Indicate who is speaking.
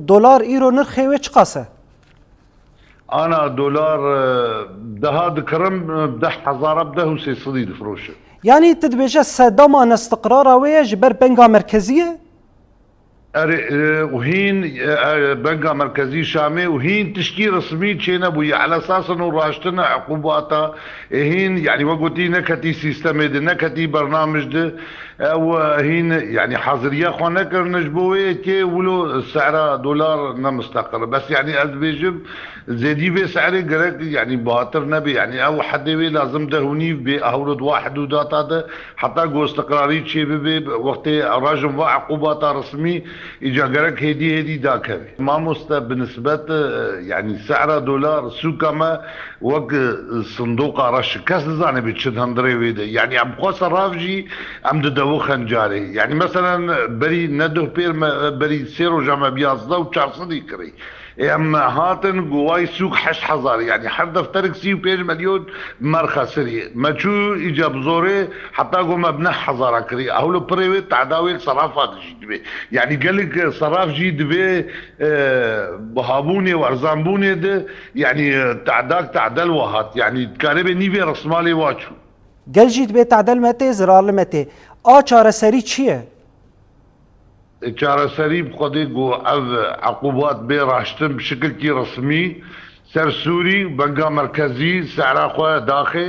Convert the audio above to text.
Speaker 1: دولار ايرو نرخي ويش قاسه؟
Speaker 2: انا دولار ده دكرم بده حزاره بده وسي صديد فروشه.
Speaker 1: يعني تدبيجه ضمان استقرار ويا جبر بنقة مركزية؟
Speaker 2: وهين بنقة مركزي شامي وهين تشكي رسمي تشينا بوي على اساس انه راشتنا عقوباتها هين يعني وقتي نكتي سيستم ده نكتي برنامج ده او هين يعني حاضريه خو نكر نجبوي كي ولو سعر دولار مستقر بس يعني ادبيجب زيدي بي سعري قرق يعني بهاتر نبي يعني او حد بي لازم ده هوني بأهورد واحد وداتا ده حتى قو استقراري تشي بي وقت راجم وعقوباتها رسمي اجا قرق هدي داك ما بالنسبة يعني سعر دولار سوكا ما وق صندوق رش كاس زاني بتشد هندري ويدا يعني ام خو صرافجي ام دو خنجاري يعني مثلا بري ندو بير بري سيرو جامع بيازدا وشار صديقري اما هاتن قواي سوق حش حزار يعني حد دفترك سي بيج مليون مرخصري ما شو اجاب زوري حتى قوم ابنح حزار كري اهلو بريويت تعداوي صرافات جدبي يعني قال لك صراف جدبي بهابوني وارزانبوني ده يعني تعداك تعدل وهات يعني كاربي نيفي رسمالي واتشو
Speaker 1: قال جيت بيت عدل متى زرار لمتى چاره سری چیه؟
Speaker 2: چارەسەری بخۆدەی گۆ ئەو عقوبات بێ ڕاشتن بشکلکی ڕسمی سەر سووری بەنگا مرکزی سعرا خۆ داخێ